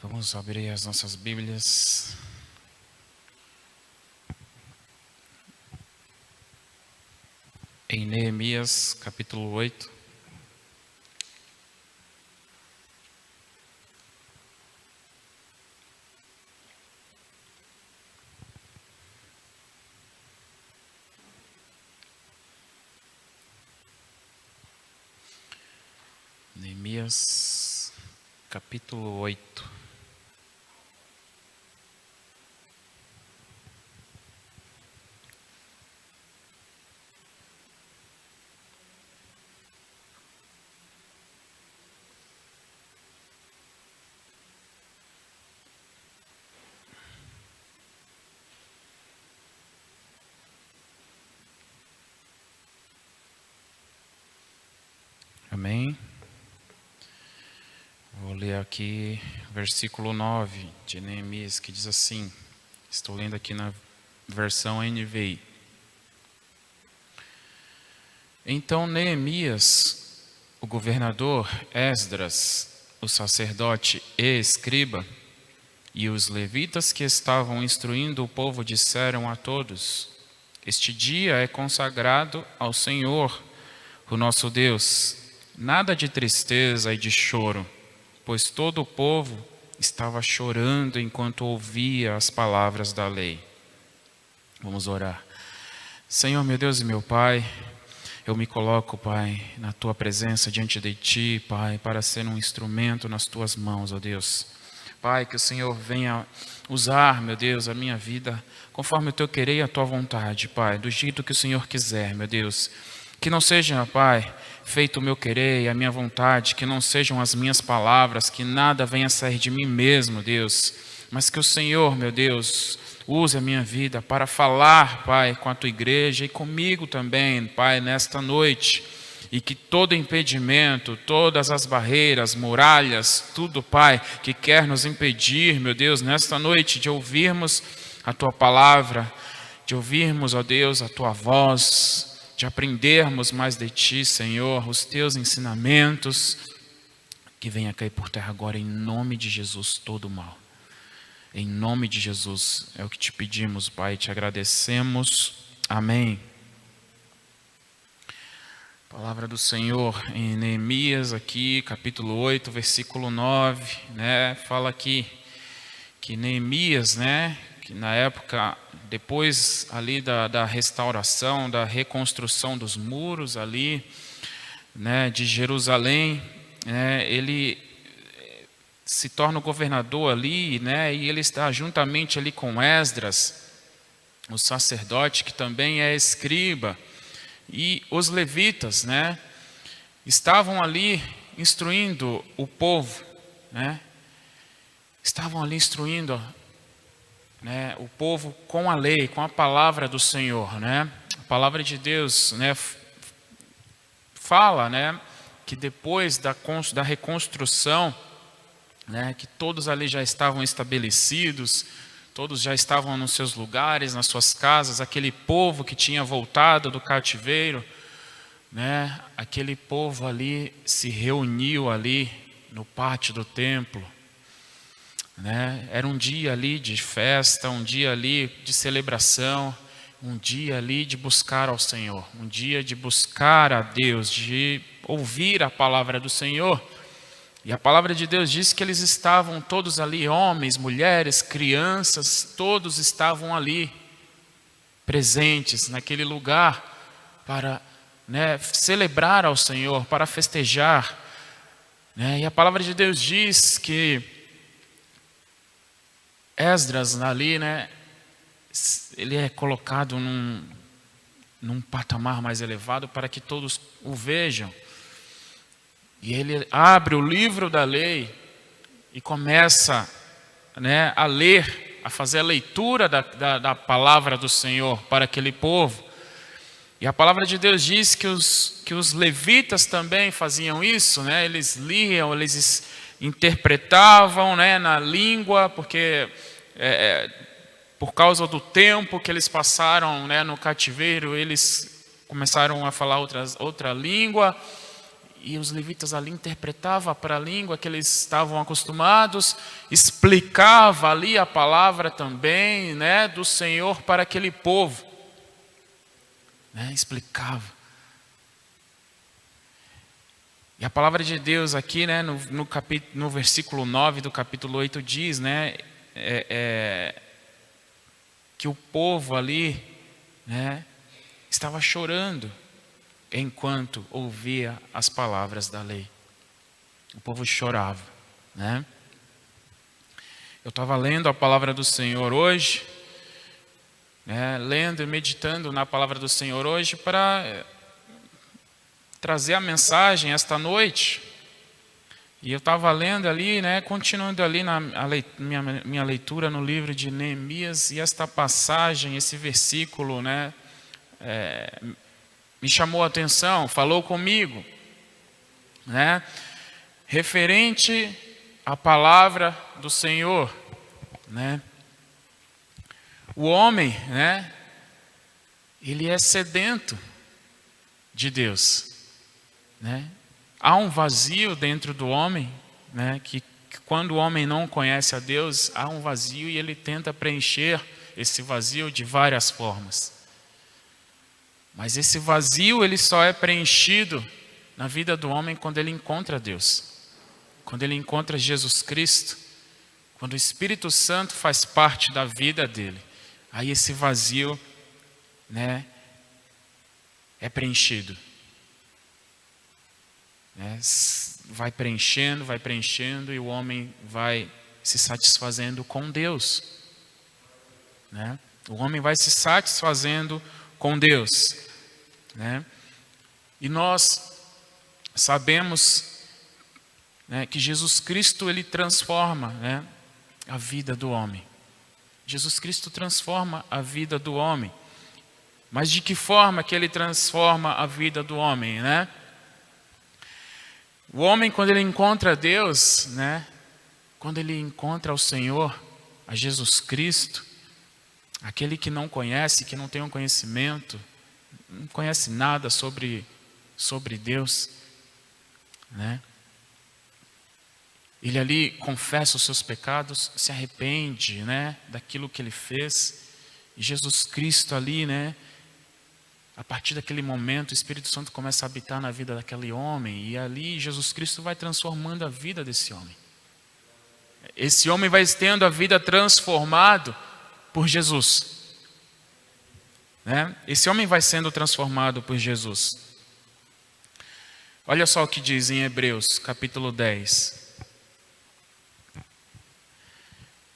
Vamos abrir as nossas Bíblias. Em Neemias, capítulo 8. Neemias, capítulo 8. Amém? Vou ler aqui versículo 9 de Neemias, que diz assim, estou lendo aqui na versão NVI. Então Neemias, o governador, Esdras, o sacerdote e escriba, e os levitas que estavam instruindo o povo disseram a todos: este dia é consagrado ao Senhor, o nosso Deus. Nada de tristeza e de choro, pois todo o povo estava chorando enquanto ouvia as palavras da lei. Vamos orar. Senhor, meu Deus e meu Pai, eu me coloco, Pai, na Tua presença diante de Ti, Pai, para ser um instrumento nas Tuas mãos, ó Deus. Pai, que o Senhor venha usar, meu Deus, a minha vida conforme o Teu querer e a Tua vontade, Pai, do jeito que o Senhor quiser, meu Deus. Que não seja, Pai, feito o meu querer e a minha vontade, que não sejam as minhas palavras, que nada venha sair de mim mesmo, Deus, mas que o Senhor, meu Deus, use a minha vida para falar, Pai, com a Tua igreja e comigo também, Pai, nesta noite. E que todo impedimento, todas as barreiras, muralhas, tudo, Pai, que quer nos impedir, meu Deus, nesta noite, de ouvirmos a Tua palavra, de ouvirmos, ó Deus, a Tua voz, de aprendermos mais de Ti, Senhor, os Teus ensinamentos, que venha cair por terra agora, em nome de Jesus, todo o mal. Em nome de Jesus, é o que Te pedimos, Pai, Te agradecemos. Amém. Palavra do Senhor em Neemias aqui, capítulo 8, versículo 9, né? Fala aqui que Neemias, né? Que na época, depois ali da restauração, da reconstrução dos muros ali, né? De Jerusalém, né? Ele se torna o governador ali, né? E ele está juntamente ali com Esdras, o sacerdote, que também é escriba. E os levitas, né, estavam ali instruindo o povo, né, estavam ali instruindo, né, o povo com a lei, com a palavra do Senhor, né. A palavra de Deus, né, fala, né, que depois da reconstrução, né, que todos ali já estavam estabelecidos, todos já estavam nos seus lugares, nas suas casas, aquele povo que tinha voltado do cativeiro, né? Aquele povo ali se reuniu ali no pátio do templo, né? Era um dia ali de festa, um dia ali de celebração, um dia ali de buscar ao Senhor, um dia de buscar a Deus, de ouvir a palavra do Senhor. E a palavra de Deus diz que eles estavam todos ali, homens, mulheres, crianças, todos estavam ali, presentes naquele lugar, para, né, celebrar ao Senhor, para festejar. Né? E a palavra de Deus diz que Esdras ali, né, ele é colocado num patamar mais elevado para que todos o vejam. E ele abre o livro da lei e começa, né, a ler, a fazer a leitura da palavra do Senhor para aquele povo. E a palavra de Deus diz que os levitas também faziam isso, né? Eles liam, eles interpretavam, né, na língua, porque por causa do tempo que eles passaram, né, no cativeiro, eles começaram a falar outra língua. e os levitas ali interpretavam para a língua que eles estavam acostumados, explicava ali a palavra também, né, do Senhor para aquele povo, né, explicava. E a palavra de Deus aqui, né, no versículo 9 do capítulo 8 diz, né, que o povo ali, né, estava chorando enquanto ouvia as palavras da lei. O povo chorava, né? Eu estava lendo a palavra do Senhor hoje, né, lendo e meditando na palavra do Senhor hoje para trazer a mensagem esta noite. E eu estava lendo ali, né, continuando ali na minha leitura no livro de Neemias, e esta passagem, esse versículo, né, me chamou a atenção, falou comigo, né, referente à palavra do Senhor, né. O homem, né, ele é sedento de Deus, né? Há um vazio dentro do homem, né, que quando o homem não conhece a Deus, há um vazio e ele tenta preencher esse vazio de várias formas. Mas esse vazio ele só é preenchido na vida do homem quando ele encontra Deus, quando ele encontra Jesus Cristo, quando o Espírito Santo faz parte da vida dele. Aí esse vazio, né, é preenchido. Vai preenchendo e o homem vai se satisfazendo com Deus, né? O homem vai se satisfazendo com Deus, né? E nós sabemos, né, que Jesus Cristo ele transforma, né, a vida do homem. Jesus Cristo transforma a vida do homem. Mas de que forma que ele transforma a vida do homem, né? O homem, quando ele encontra Deus, né, quando ele encontra o Senhor, a Jesus Cristo, aquele que não conhece, que não tem um conhecimento, não conhece nada sobre Deus, né? Ele ali confessa os seus pecados, se arrepende, né, daquilo que ele fez, e Jesus Cristo ali, né, a partir daquele momento, o Espírito Santo começa a habitar na vida daquele homem, e ali Jesus Cristo vai transformando a vida desse homem. Esse homem vai tendo a vida transformada por Jesus, né? Esse homem vai sendo transformado por Jesus. Olha só o que diz em Hebreus, capítulo 10.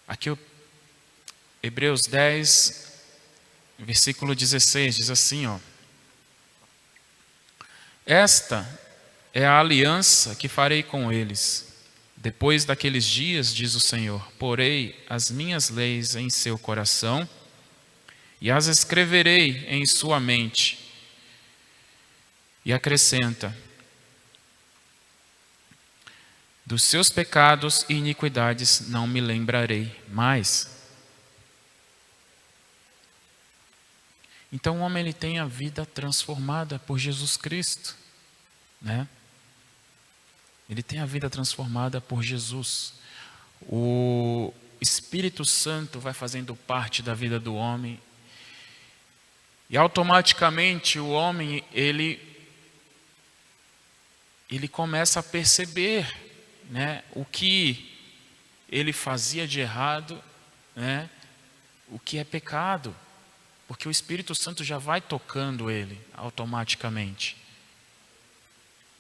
Aqui, Hebreus 10, versículo 16, diz assim, ó. Esta é a aliança que farei com eles. Depois daqueles dias, diz o Senhor, porei as minhas leis em seu coração e as escreverei em sua mente. E acrescenta, dos seus pecados e iniquidades não me lembrarei mais. Então o homem ele tem a vida transformada por Jesus Cristo, né? Ele tem a vida transformada por Jesus. O Espírito Santo vai fazendo parte da vida do homem e automaticamente o homem ele começa a perceber, né, o que ele fazia de errado, né, o que é pecado. Porque o Espírito Santo já vai tocando ele automaticamente.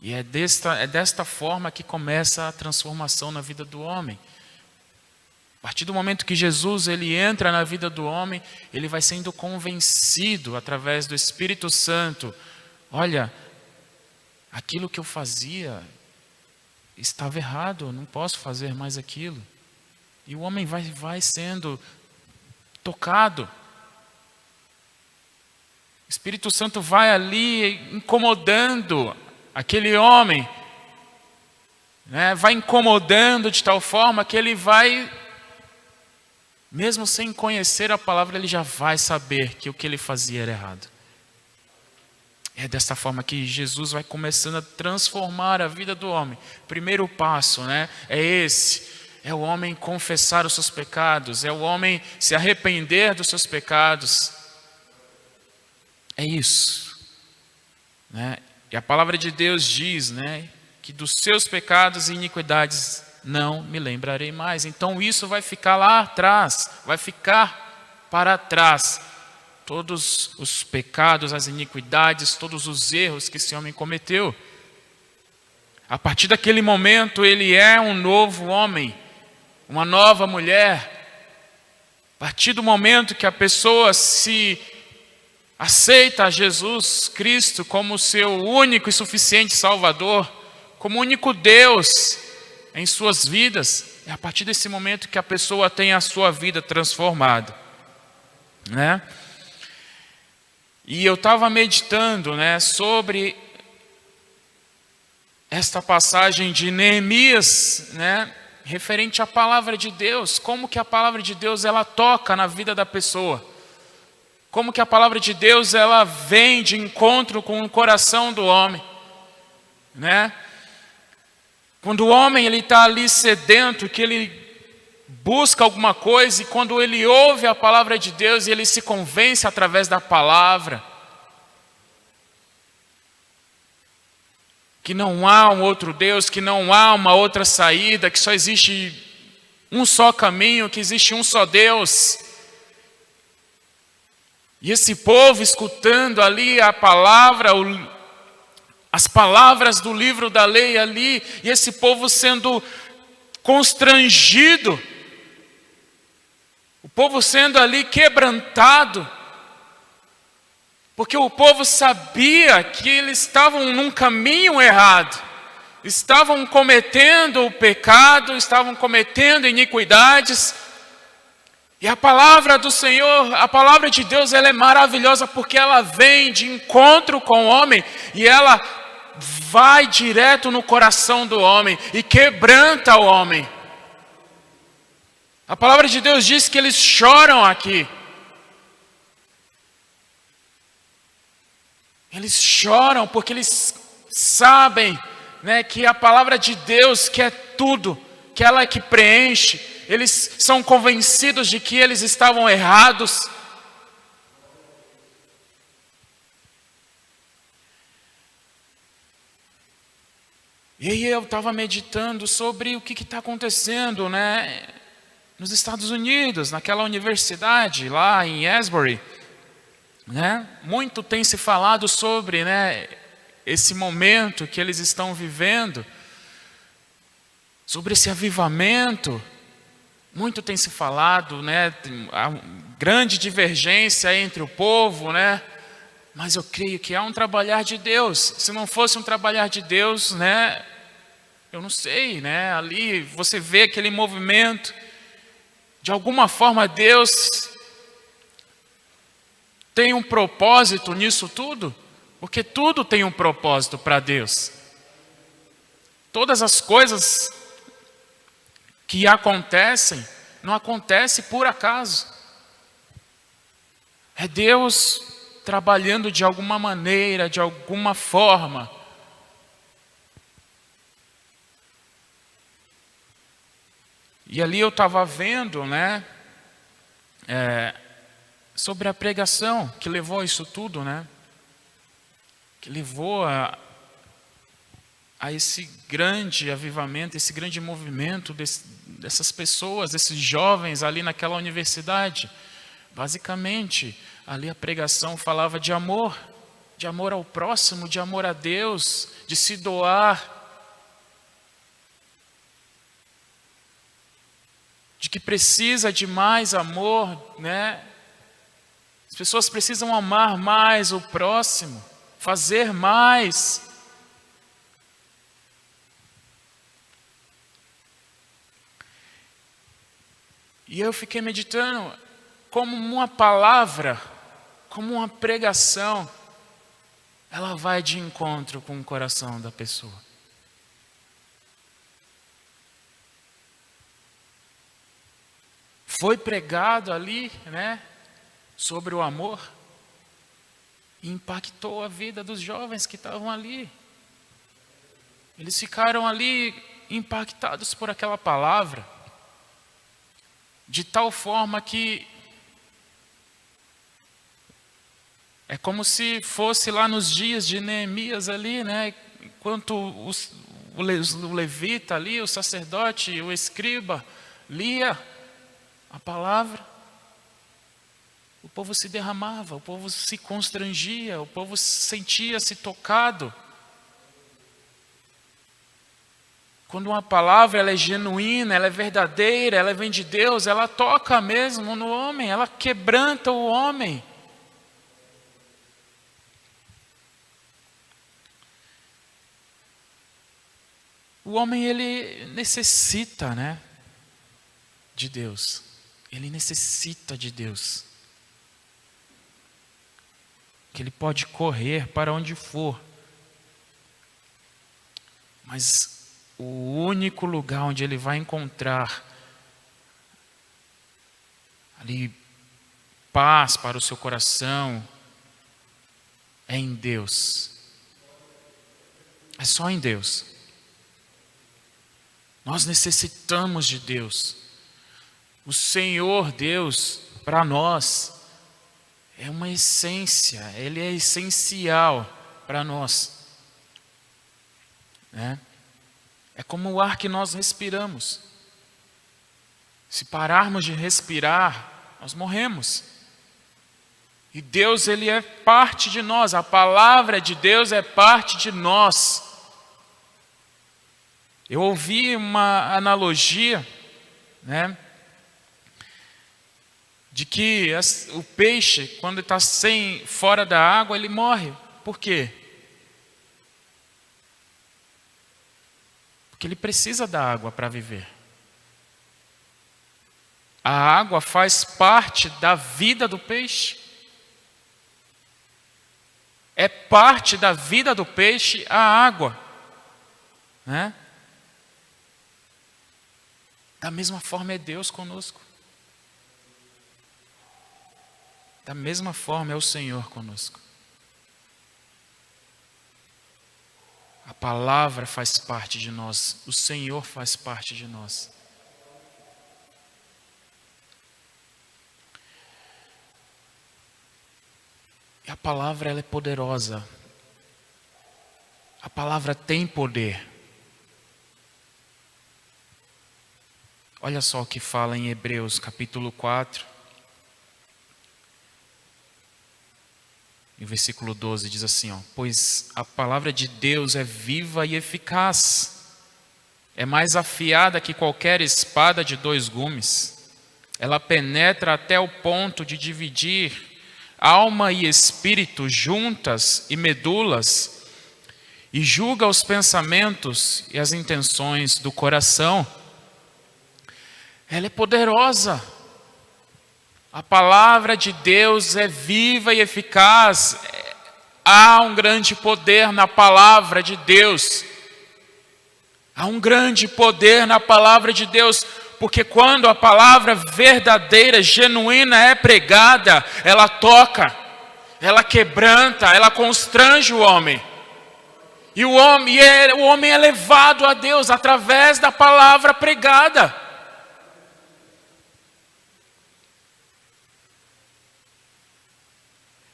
E é desta forma que começa a transformação na vida do homem. A partir do momento que Jesus ele entra na vida do homem, ele vai sendo convencido através do Espírito Santo. Olha, aquilo que eu fazia estava errado, eu não posso fazer mais aquilo. E o homem vai sendo tocado. O Espírito Santo vai ali incomodando aquele homem, né? Vai incomodando de tal forma que ele vai, mesmo sem conhecer a palavra, ele já vai saber que o que ele fazia era errado. É dessa forma que Jesus vai começando a transformar a vida do homem. Primeiro passo, né? É esse. É o homem confessar os seus pecados. É o homem se arrepender dos seus pecados. É isso, né? E a palavra de Deus diz, né, que dos seus pecados e iniquidades não me lembrarei mais. Então isso vai ficar lá atrás, vai ficar para trás. Todos os pecados, as iniquidades, todos os erros que esse homem cometeu. A partir daquele momento ele é um novo homem, uma nova mulher. A partir do momento que a pessoa se aceita a Jesus Cristo como seu único e suficiente Salvador, como único Deus em suas vidas, é a partir desse momento que a pessoa tem a sua vida transformada, né? E eu estava meditando, né, sobre esta passagem de Neemias, né, referente à palavra de Deus, como que a palavra de Deus ela toca na vida da pessoa, como que a palavra de Deus ela vem de encontro com o coração do homem, né? Quando o homem ele está ali sedento, que ele busca alguma coisa, e quando ele ouve a palavra de Deus, e ele se convence através da palavra, que não há um outro Deus, que não há uma outra saída, que só existe um só caminho, que existe um só Deus. E esse povo escutando ali a palavra, as palavras do livro da lei ali, e esse povo sendo constrangido, o povo sendo ali quebrantado, porque o povo sabia que eles estavam num caminho errado, estavam cometendo o pecado, estavam cometendo iniquidades. E a palavra do Senhor, a palavra de Deus, ela é maravilhosa porque ela vem de encontro com o homem e ela vai direto no coração do homem e quebranta o homem. A palavra de Deus diz que eles choram aqui. Eles choram porque eles sabem, né, que a palavra de Deus que é tudo, que ela é que preenche. Eles são convencidos de que eles estavam errados. E aí eu estava meditando sobre o que está acontecendo, né, nos Estados Unidos, naquela universidade lá em Asbury, né? Muito tem se falado sobre, né, esse momento que eles estão vivendo, sobre esse avivamento. Muito tem se falado, né, há grande divergência entre o povo, né? Mas eu creio que há um trabalhar de Deus. Se não fosse um trabalhar de Deus, né, eu não sei, né? Ali você vê aquele movimento. De alguma forma Deus tem um propósito nisso tudo, porque tudo tem um propósito para Deus. Todas as coisas que acontecem, não acontecem por acaso. É Deus trabalhando de alguma maneira, de alguma forma. E ali eu estava vendo, né, sobre a pregação que levou a isso tudo, né, que levou a esse grande avivamento, esse grande movimento dessas pessoas, desses jovens ali naquela universidade. Basicamente, ali a pregação falava de amor ao próximo, de amor a Deus, de se doar, de que precisa de mais amor, né? As pessoas precisam amar mais o próximo, fazer mais. E eu fiquei meditando como uma palavra, como uma pregação, ela vai de encontro com o coração da pessoa. Foi pregado ali, né, sobre o amor. E impactou a vida dos jovens que estavam ali. Eles ficaram ali impactados por aquela palavra, de tal forma que é como se fosse lá nos dias de Neemias ali, né? Enquanto o levita ali, o sacerdote, o escriba, lia a palavra, o povo se derramava, o povo se constrangia, o povo sentia-se tocado. Quando uma palavra ela é genuína, ela é verdadeira, ela vem de Deus, ela toca mesmo no homem, ela quebranta o homem. O homem, ele necessita, né, de Deus. Ele necessita de Deus. Que ele pode correr para onde for. Mas o único lugar onde ele vai encontrar ali paz para o seu coração é em Deus. É só em Deus. Nós necessitamos de Deus. O Senhor Deus, para nós, é uma essência, Ele é essencial para nós. Né? É como o ar que nós respiramos. Se pararmos de respirar, nós morremos. E Deus, Ele é parte de nós, a palavra de Deus é parte de nós. Eu ouvi uma analogia, né, de que o peixe, quando está fora da água, ele morre. Por quê? Porque ele precisa da água para viver. A água faz parte da vida do peixe. É parte da vida do peixe a água, né? Da mesma forma é Deus conosco. Da mesma forma é o Senhor conosco. A palavra faz parte de nós. O Senhor faz parte de nós. E a palavra, ela é poderosa. A palavra tem poder. Olha só o que fala em Hebreus capítulo 4. E o versículo 12 diz assim, ó: pois a palavra de Deus é viva e eficaz, é mais afiada que qualquer espada de 2 gumes. Ela penetra até o ponto de dividir alma e espírito, juntas e medulas, e julga os pensamentos e as intenções do coração. Ela é poderosa. A palavra de Deus é viva e eficaz. Há um grande poder na palavra de Deus. Há um grande poder na palavra de Deus, porque quando a palavra verdadeira, genuína é pregada, ela toca, ela quebranta, ela constrange o homem. E o homem é levado a Deus através da palavra pregada.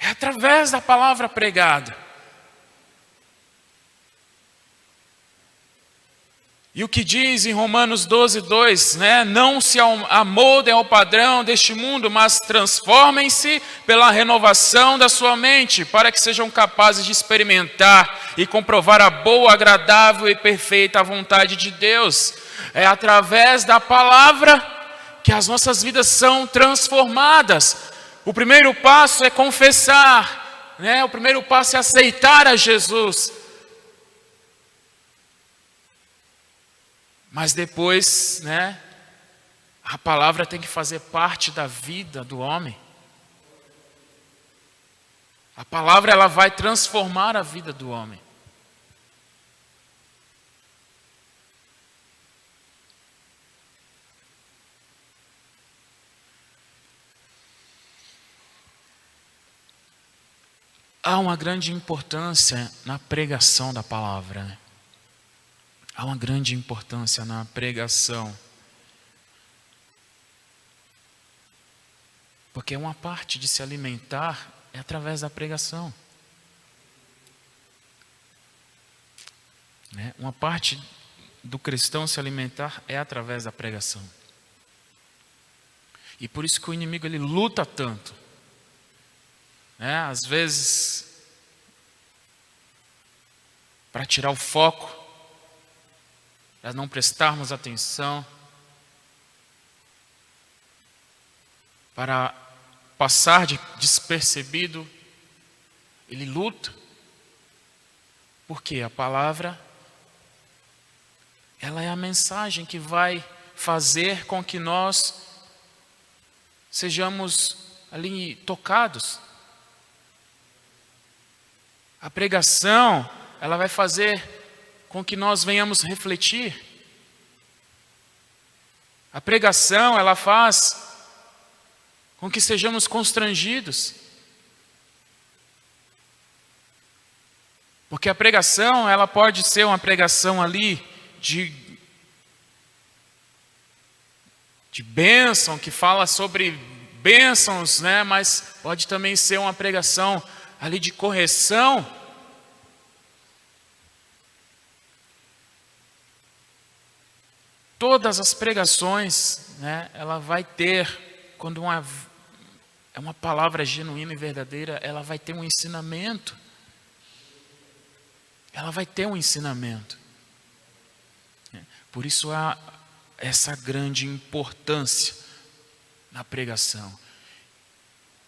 É através da palavra pregada. E o que diz em Romanos 12:2, né? Não se amoldem ao padrão deste mundo, mas transformem-se pela renovação da sua mente, para que sejam capazes de experimentar e comprovar a boa, agradável e perfeita vontade de Deus. É através da palavra que as nossas vidas são transformadas. O primeiro passo é confessar, né? O primeiro passo é aceitar a Jesus. Mas depois, né, a palavra tem que fazer parte da vida do homem. A palavra, ela vai transformar a vida do homem. há uma grande importância na pregação da palavra, né? Há uma grande importância na pregação. Porque uma parte de se alimentar é através da pregação. Né? Uma parte do cristão se alimentar é através da pregação. E por isso que o inimigo ele luta tanto. Né? Às vezes, para tirar o foco, para não prestarmos atenção, para passar despercebido, ele luta, porque a palavra, ela é a mensagem que vai fazer com que nós sejamos ali tocados. A pregação, ela vai fazer com que nós venhamos refletir. A pregação, ela faz com que sejamos constrangidos. Porque a pregação, ela pode ser uma pregação ali de bênção, que fala sobre bênçãos, né? Mas pode também ser uma pregação ali de correção. Todas as pregações, né, ela vai ter, quando é uma palavra genuína e verdadeira, ela vai ter um ensinamento. Ela vai ter um ensinamento. Por isso há essa grande importância na pregação.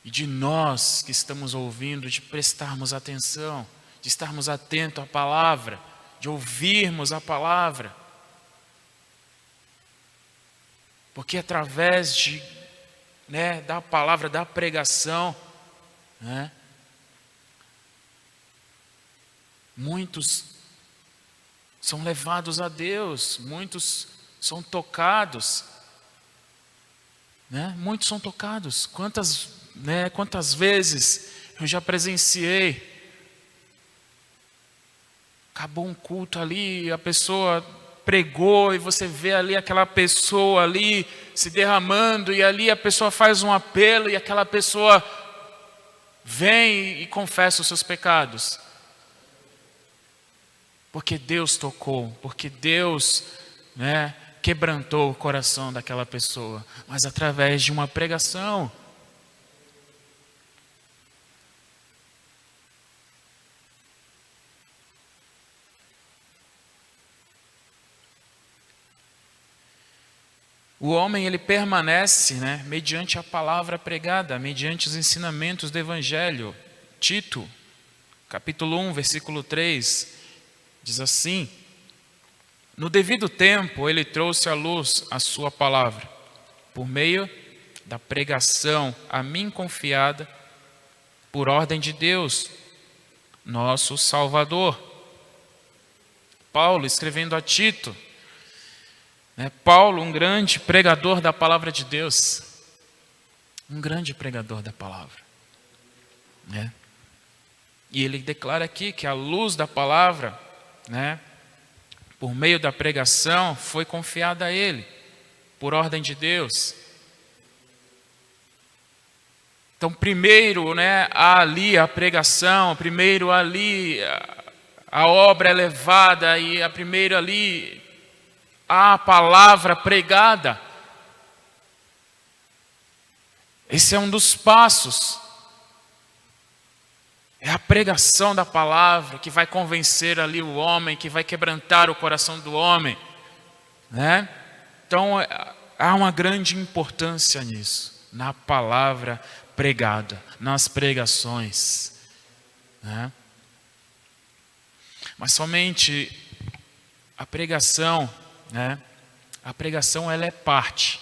E de nós que estamos ouvindo, de prestarmos atenção, de estarmos atentos à palavra, de ouvirmos a palavra. Porque através da palavra, da pregação, né, muitos são levados a Deus, muitos são tocados, né? Muitos são tocados. Quantas vezes eu já presenciei, acabou um culto ali, a pessoa pregou e você vê ali aquela pessoa ali se derramando e ali a pessoa faz um apelo e aquela pessoa vem e confessa os seus pecados. Porque Deus tocou, porque Deus, né, quebrantou o coração daquela pessoa, mas através de uma pregação. O homem ele permanece, né, mediante a palavra pregada, mediante os ensinamentos do Evangelho. Tito, capítulo 1, versículo 3, diz assim: no devido tempo ele trouxe à luz a sua palavra, por meio da pregação a mim confiada, por ordem de Deus, nosso Salvador. Paulo escrevendo a Tito, Paulo, um grande pregador da palavra de Deus, um grande pregador da palavra, né? E ele declara aqui que a luz da palavra, né, por meio da pregação, foi confiada a ele, por ordem de Deus. Então, primeiro, né, há ali a pregação, primeiro ali a obra é levada e primeiro ali a palavra pregada. Esse é um dos passos. É a pregação da palavra que vai convencer ali o homem, que vai quebrantar o coração do homem, né? Então, há uma grande importância nisso, na palavra pregada, nas pregações, né? Mas somente a pregação, né? A pregação ela é parte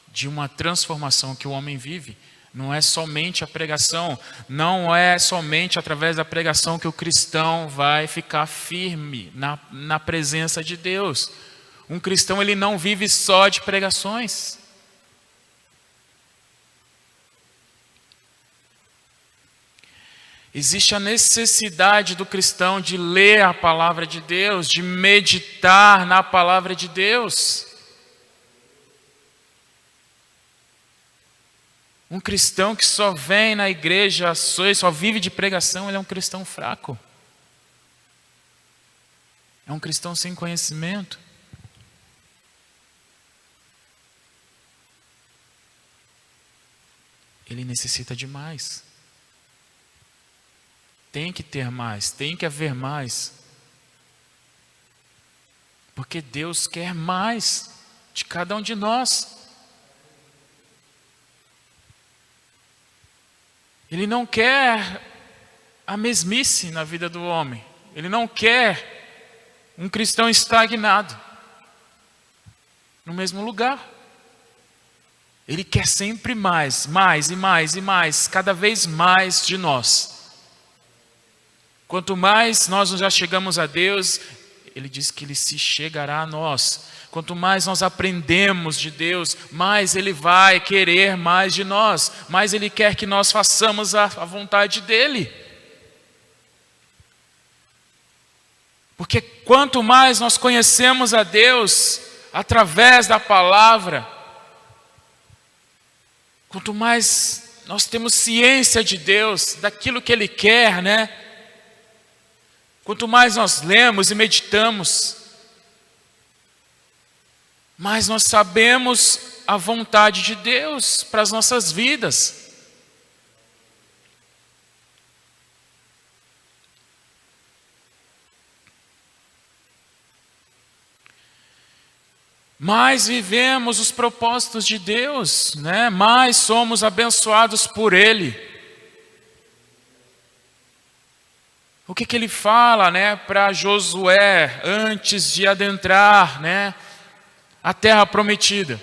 de uma transformação que o homem vive. Não é somente a pregação, não é somente através da pregação que o cristão vai ficar firme na presença de Deus. Um cristão ele não vive só de pregações. Existe a necessidade do cristão de ler a palavra de Deus, de meditar na palavra de Deus. Um cristão que só vem na igreja, só vive de pregação, ele é um cristão fraco. É um cristão sem conhecimento. Ele necessita de mais. Tem que ter mais, tem que haver mais. Porque Deus quer mais de cada um de nós. Ele não quer a mesmice na vida do homem. Ele não quer um cristão estagnado no mesmo lugar. Ele quer sempre mais, mais e mais e mais, cada vez mais de nós. Quanto mais nós já chegamos a Deus, Ele diz que Ele se chegará a nós. Quanto mais nós aprendemos de Deus, mais Ele vai querer mais de nós. Mais Ele quer que nós façamos a vontade dEle. Porque quanto mais nós conhecemos a Deus, através da palavra, quanto mais nós temos ciência de Deus, daquilo que Ele quer, né? Quanto mais nós lemos e meditamos, mais nós sabemos a vontade de Deus para as nossas vidas. Mais vivemos os propósitos de Deus, né? Mais somos abençoados por Ele. O que Ele fala, né, para Josué antes de adentrar, né, a terra prometida?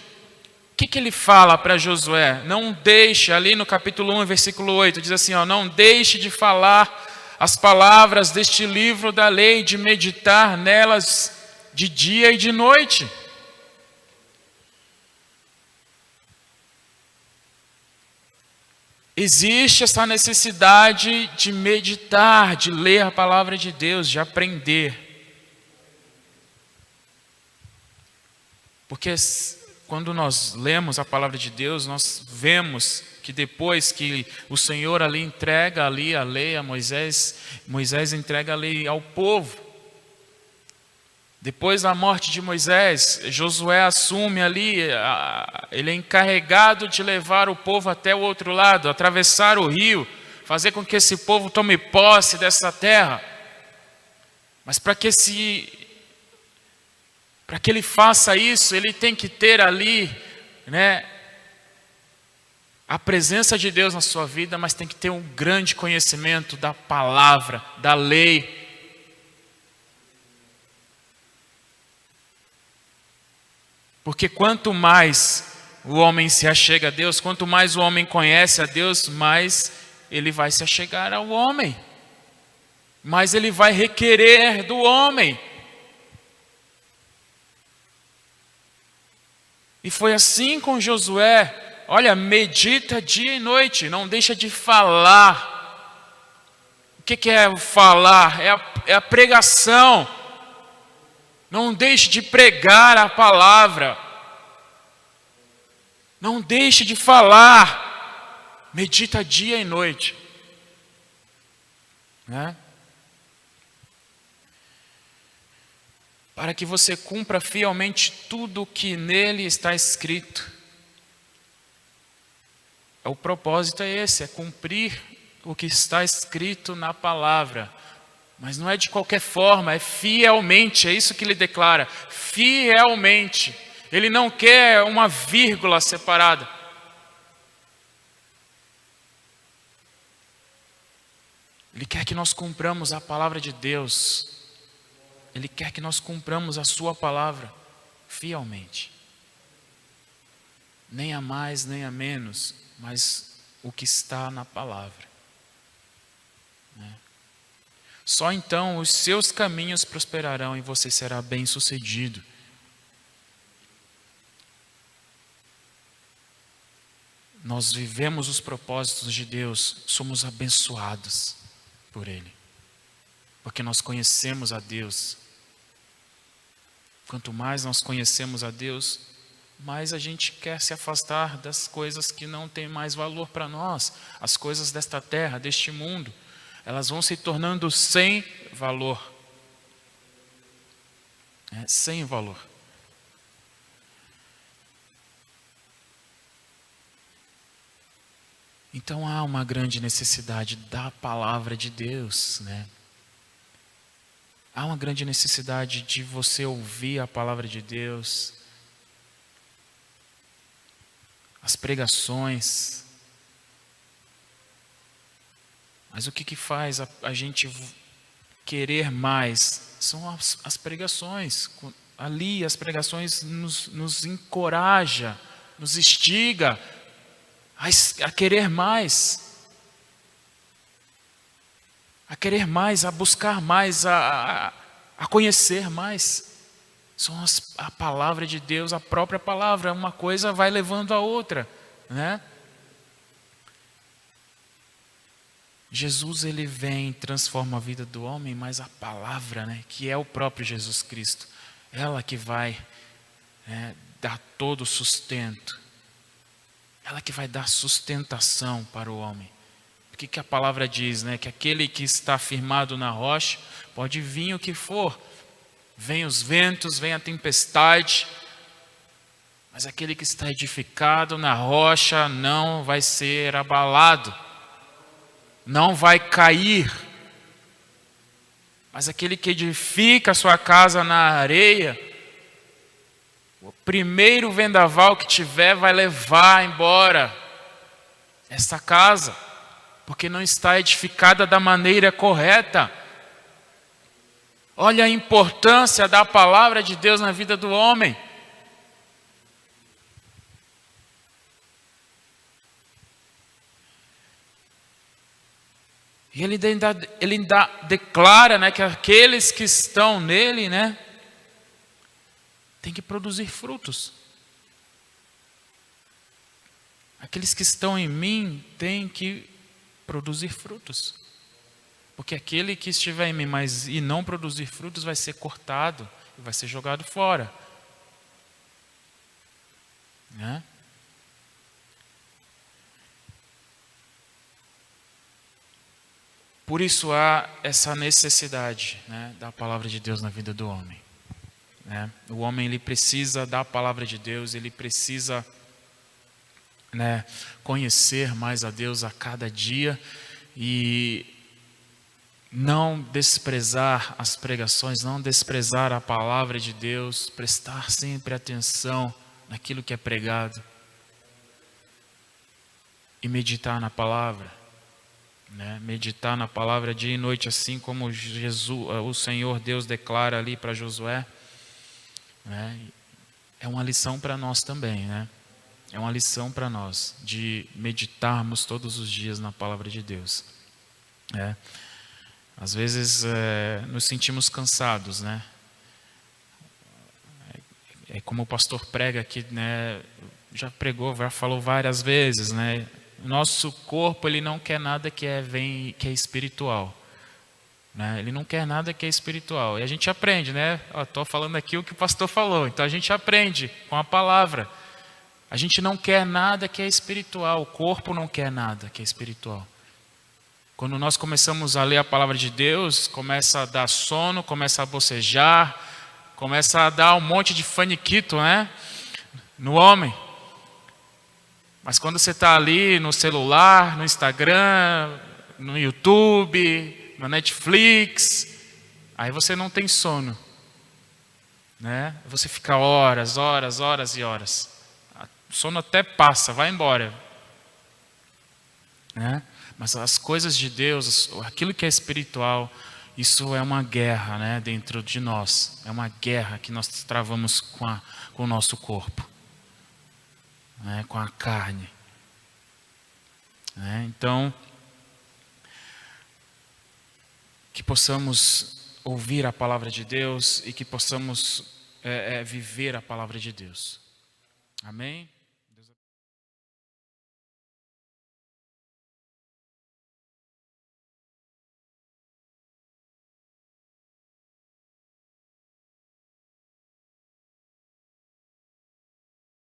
O que Ele fala para Josué? Não deixe, ali no capítulo 1, versículo 8, diz assim, ó, não deixe de falar as palavras deste livro da lei, de meditar nelas de dia e de noite. Existe essa necessidade de meditar, de ler a palavra de Deus, de aprender. Porque quando nós lemos a palavra de Deus, nós vemos que depois que o Senhor ali entrega ali a lei a Moisés, Moisés entrega a lei ao povo. Depois da morte de Moisés, Josué assume ali, ele é encarregado de levar o povo até o outro lado, atravessar o rio, fazer com que esse povo tome posse dessa terra. Mas para que ele faça isso, ele tem que ter ali, né, a presença de Deus na sua vida, mas tem que ter um grande conhecimento da palavra, da lei. Porque quanto mais o homem se achega a Deus, quanto mais o homem conhece a Deus, mais ele vai se achegar ao homem. Mais ele vai requerer do homem. E foi assim com Josué. Olha, medita dia e noite, não deixa de falar. O que é falar? É a pregação. Não deixe de pregar a palavra. Não deixe de falar. Medita dia e noite. Né? Para que você cumpra fielmente tudo o que nele está escrito. O propósito é esse, é cumprir o que está escrito na palavra. Mas não é de qualquer forma, é fielmente, é isso que ele declara, fielmente. Ele não quer uma vírgula separada. Ele quer que nós cumpramos a palavra de Deus. Ele quer que nós cumpramos a sua palavra fielmente. Nem a mais, nem a menos, mas o que está na palavra. Né? Só então os seus caminhos prosperarão e você será bem-sucedido. Nós vivemos os propósitos de Deus, somos abençoados. por Ele. Porque nós conhecemos a Deus. Quanto mais nós conhecemos a Deus, mais a gente quer se afastar das coisas que não têm mais valor para nós. As coisas desta terra, deste mundo, elas vão se tornando sem valor. Sem valor. Então há uma grande necessidade da palavra de Deus, né? Há uma grande necessidade de você ouvir a palavra de Deus, as pregações. Mas o que faz a gente querer mais? São as pregações. Ali as pregações nos encoraja, nos instiga a querer mais. A querer mais, a buscar mais, a conhecer mais. São a palavra de Deus, a própria palavra. Uma coisa vai levando a outra, né? Jesus, ele vem e transforma a vida do homem, mas a palavra, né, que é o próprio Jesus Cristo, ela que vai dar todo o sustento. Ela que vai dar sustentação para o homem. O que a palavra diz, né? Que aquele que está firmado na rocha, pode vir o que for. Vem os ventos, vem a tempestade, mas aquele que está edificado na rocha não vai ser abalado, não vai cair. Mas aquele que edifica a sua casa na areia, o primeiro vendaval que tiver vai levar embora essa casa, porque não está edificada da maneira correta. Olha a importância da palavra de Deus na vida do homem. E ele ainda declara, né, que aqueles que estão nele, né, tem que produzir frutos. Aqueles que estão em mim têm que produzir frutos. Porque aquele que estiver em mim, mas e não produzir frutos, vai ser cortado e vai ser jogado fora. Né? Por isso há essa necessidade, né, da palavra de Deus na vida do homem. Né? O homem, ele precisa da palavra de Deus, ele precisa, né, conhecer mais a Deus a cada dia e não desprezar as pregações, não desprezar a palavra de Deus, prestar sempre atenção naquilo que é pregado e meditar na palavra, né? Meditar na palavra dia e noite, assim como o Senhor Deus declara ali para Josué, né? É uma lição para nós também, né? É uma lição para nós de meditarmos todos os dias na palavra de Deus. Às vezes nos sentimos cansados, né? É como o pastor prega aqui, né? Já pregou, já falou várias vezes, né? Nosso corpo, ele não quer nada que é espiritual, né? Ele não quer nada que é espiritual. E a gente aprende, né? Estou falando aqui o que o pastor falou. Então a gente aprende com a palavra. A gente não quer nada que é espiritual. O corpo não quer nada que é espiritual. Quando nós começamos a ler a palavra de Deus, começa a dar sono, começa a bocejar, começa a dar um monte de faniquito, né, no homem. Mas quando você está ali no celular, no Instagram, no YouTube, no Netflix, aí você não tem sono, né? Você fica horas e horas. O sono até passa, vai embora, né? Mas as coisas de Deus, aquilo que é espiritual, isso é uma guerra, né, dentro de nós. É uma guerra que nós travamos com o nosso corpo, né, com a carne. Né? Então, que possamos ouvir a palavra de Deus e que possamos viver a palavra de Deus. Amém?